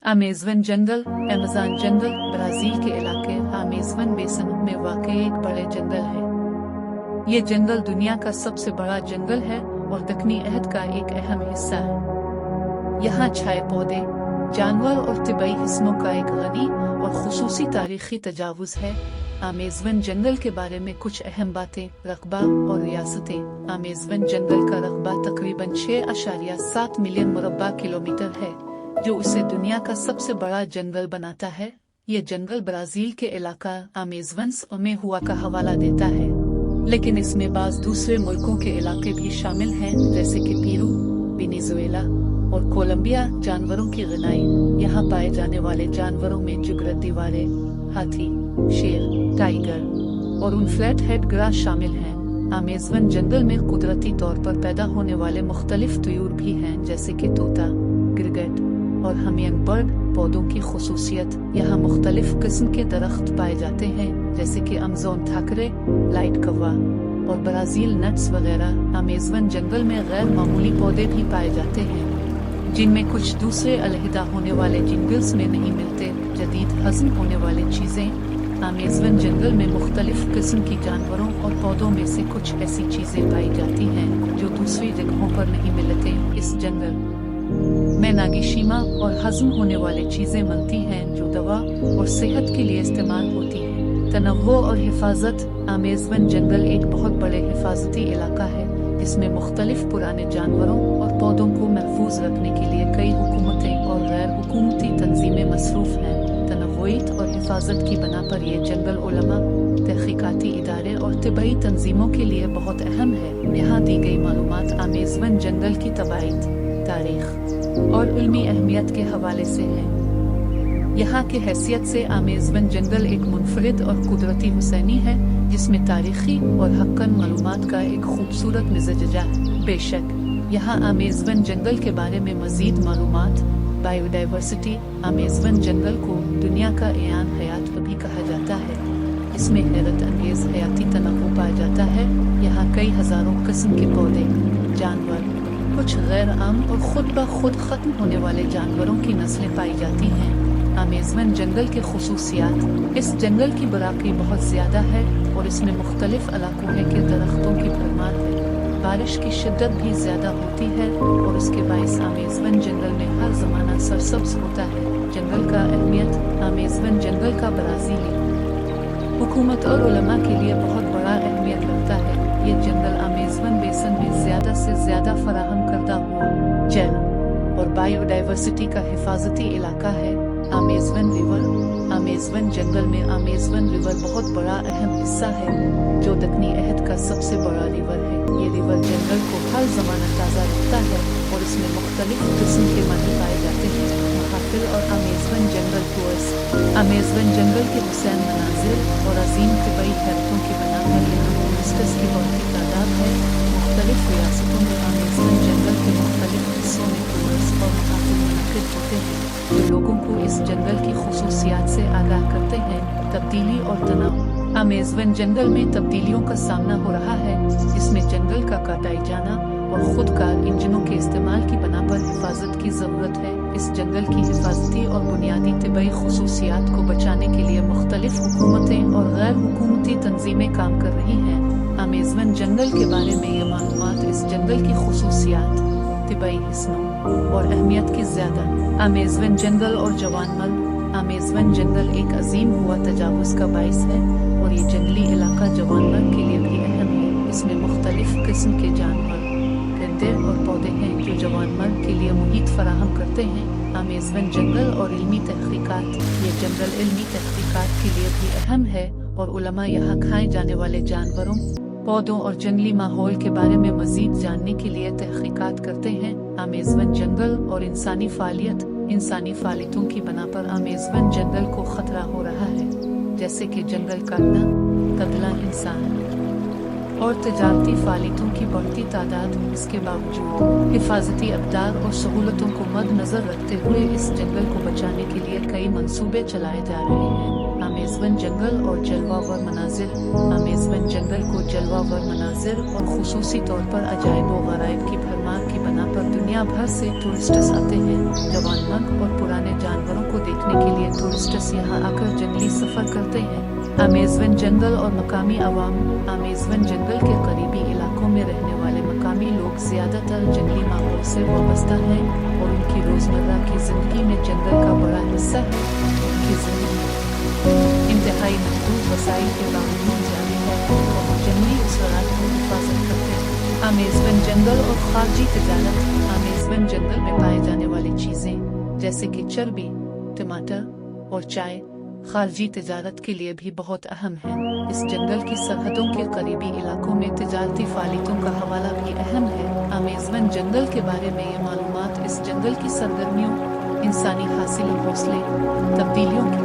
Amazon जंगल Amazon जंगल Brazil के इलाके Amazon basin में वाक़ एक बड़े जंगल है। ये जंगल दुनिया का सबसे बड़ा जंगल है और दक्कनी अहद का एक अहम हिस्सा है। यहाँ छाए पौधे, जानवर और तिबई हिस्सों का एक गनी और खुसूसी तारीखी तजावुज़ है। अमेज़न जंगल के बारे में कुछ अहम बातें, रकबा और रियासतें। अमेज़न जंगल का रकबा तकरीबन 6.7 मिलियन मुरब्बा किलोमीटर है, जो उसे दुनिया का सबसे बड़ा जंगल बनाता है। ये जंगल ब्राज़ील के इलाका अमेज़न्स में हुआ का हवाला देता है, लेकिन इसमें बाज़ दूसरे मुल्कों के इलाके भी शामिल हैं, जैसे कि पेरू, वेनेजुएला और कोलंबिया। जानवरों की गिनाई। यहाँ पाए जाने वाले जानवरों में जुगरत दीवारे, हाथी, शेर, टाइगर और उन फ्लैट हेड ग्रास शामिल हैं। अमेज़न जंगल में कुदरती तौर पर पैदा होने वाले मुख्तलिफ तयूर भी हैं, जैसे कि तोता, गिरगिट और हमिंगबर्ड। पौधों की खुसूसियत। यहाँ मुख्तलिफ किस्म के दरख्त पाए जाते हैं, जैसे कि अमेज़न थाकरे, लाइट कवा और ब्राज़ील नट्स वगैरह। अमेज़न जंगल में गैर मामूली पौधे भी पाए जाते हैं, जिनमें कुछ दूसरे अलहदा होने वाले जंगल्स में नहीं मिलते। जदीद हज़म होने वाली चीज़ें। अमेज़न जंगल में मुख्तलिफ किस्म की जानवरों और पौधों में से कुछ ऐसी चीज़ें पाई जाती हैं जो दूसरी जगहों पर नहीं मिलते। इस जंगल में नागिशिमा और हज़म होने वाली चीज़ें मिलती हैं, जो दवा और सेहत के लिए इस्तेमाल होती हैं। तनव्वुर और हिफाजत। अमेज़न जंगल एक बहुत बड़े हिफाजती इलाका है, जिसमें मुख्तलिफ पुराने जानवरों और पौधों को महफूज रखने के लिए कई हुकूमतें और गैर हुकूमती तंजीमें मसरूफ़ हैं। तनव्वुर और हिफाजत की बना पर यह जंगल उलमा, तहक़ीक़ाती इदारे और तिबई तंजीमों के लिए बहुत अहम है। यहाँ दी गई मालूमात अमेज़न जंगल की तबाईत, तारीख और इल्मी अहमियत के हवाले से है। यहाँ की हैसियत से अमेज़न जंगल एक मुनफरिद और कुदरती हुसैनी है, जिसमें तारीखी और हक्कन मालूमात का एक खूबसूरत मिज़ाज है। बेशक यहाँ अमेज़न जंगल के बारे में मज़ीद मालूमात। बायोडाइवर्सिटी। अमेज़न जंगल को दुनिया का एयान हयात भी कहा जाता है। इसमें हैरत अंगेज़ हयाती तनव्वुर पाया जाता है। यहाँ कई हज़ारों किस्म के पौधे, जानवर, कुछ गैर आम और खुद ब खुद ख़त्म होने वाले जानवरों की नस्लें पाई जाती हैं। अमेज़न जंगल के खुसूसियात। इस जंगल की बराकी बहुत ज़्यादा है और इसमें मुख्तलिफ इलाकों के दरख्तों की भरमार है। बारिश की शिद्दत भी ज़्यादा होती है और उसके बाइस अमेज़न जंगल में हर ज़माना सरसब्ज़ होता है। जंगल का अहमियत। अमेज़न जंगल का ब्राज़ीली हुकूमत और उलमा के लिए बहुत बड़ा अहमियत रखता है। ये जंगल अमेज़न बेसिन में ज़्यादा से ज़्यादा फराहम करदा हुआ जल और बायोडाइवर्सिटी का हिफाजती इलाका है। Amazon river. अमेज़न जंगल में अमेज़न रिवर बहुत बड़ा अहम हिस्सा है, जो दक्कनी अहद का सबसे बड़ा रिवर है। ये रिवर जंगल को हर ज़माना ताज़ा रखता है और इसमें मुख्तलिफ किस्म के माही पाए जाते हैं। महाफिल और अमेज़न जंगल टूर्स। अमेज़न जंगल के हुसैन मनाजिर और अजीम तिबई हैरतों की बना पर यहाँ टूरिस्ट्स की बढ़ती तादाद है। मुख्तलिफ रियासतों में अमेज़न जंगल के मुख्तलिफ हिस्सों में टूर्स और महाफिल मुनक़िद होते हैं, जो लोगों को इस जंगल की खुसूसियात से आगाह करते हैं। तब्दीली और तनाव। अमेज़न जंगल में तब्दीलियों का सामना हो रहा है, जिसमें जंगल का काटाई जाना और खुद कार इंजनों के इस्तेमाल की बना पर हिफाजत की ज़रूरत है। इस जंगल की हिफाजती और बुनियादी तिबई खुसूसियात को बचाने के लिए मुख्तलिफ हुकूमतें और गैर हुकूमती तंजीमें काम कर रही हैं। अमेज़न जंगल के बारे में ये मालूमात। इस जंगल की खुसूसियात, तिबई हिस्सों और अहमियत की ज़्यादा। अमेज़न जंगल और जवानमल। अमेज़न जंगल एक अजीम हुआ तजावुज़ का बाइस है और ये जंगली इलाका जवानमल के लिए भी अहम है। इसमें मुख्तलिफ किस्म के जानवर, परिंदे और पौधे हैं, जो जवानमल के लिए मुहीत फराहम करते हैं। अमेज़न जंगल और इल्मी तहक़ीक़ात। ये जंगल इल्मी तहक़ीक़ात के लिए भी अहम है और उलमा यहाँ खाए जाने वाले जानवरों, पौधों और जंगली माहौल के बारे में मज़ीद जानने के लिए तहक़ीक़ात करते हैं। अमेज़न जंगल और इंसानी फ़ालियत। इंसानी फ़ालियतों की बना पर अमेज़न जंगल को ख़तरा हो रहा है, जैसे कि जंगल काटना, कत्ल इंसान और तजारती फ़ालियतों की बढ़ती तादाद। इसके बावजूद हिफाजती अक़दार और सहूलतों को मद्देनज़र रखते हुए इस जंगल को बचाने के लिए कई मंसूबे चलाए जा रहे हैं। अमेज़न जंगल और जलवावर मनाजिर। अमेज़न जंगल को जलवावर मनाजिर और खुसूसी तौर पर अजायब व गराइब की भरमार की बना पर दुनिया भर से टूरिस्ट्स आते हैं। जवानमल और पुराने जानवरों को देखने के लिए टूरिस्ट्स यहाँ आकर जंगली सफर करते हैं। अमेज़न जंगल और मकामी अवाम। अमेज़न जंगल के करीबी इलाकों में रहने वाले मकामी लोग ज्यादातर जंगली माहौल से वाबस्ता हैं और उनकी रोजमर्रा की जिंदगी में जंगल का बड़ा हिस्सा है। उनकी जिंदगी इंतहाई महदूद वसाइल के बावजूद जारी है और वो जंगली असरात को हिफाजत करते हैं। अमेज़न जंगल और खारजी तिजारत। अमेज़न जंगल में पाए जाने वाली चीजें जैसे कि चर्बी, टमाटर और चाय खारजी तिजारत के लिए भी बहुत अहम है। इस जंगल की सरहदों के करीबी इलाकों में तिजारती फालितों का हवाला भी अहम है। अमेज़न जंगल के बारे में ये मालूमात इस जंगल की सरगर्मियों, इंसानी हासिल हौसले, तब्दीलियों की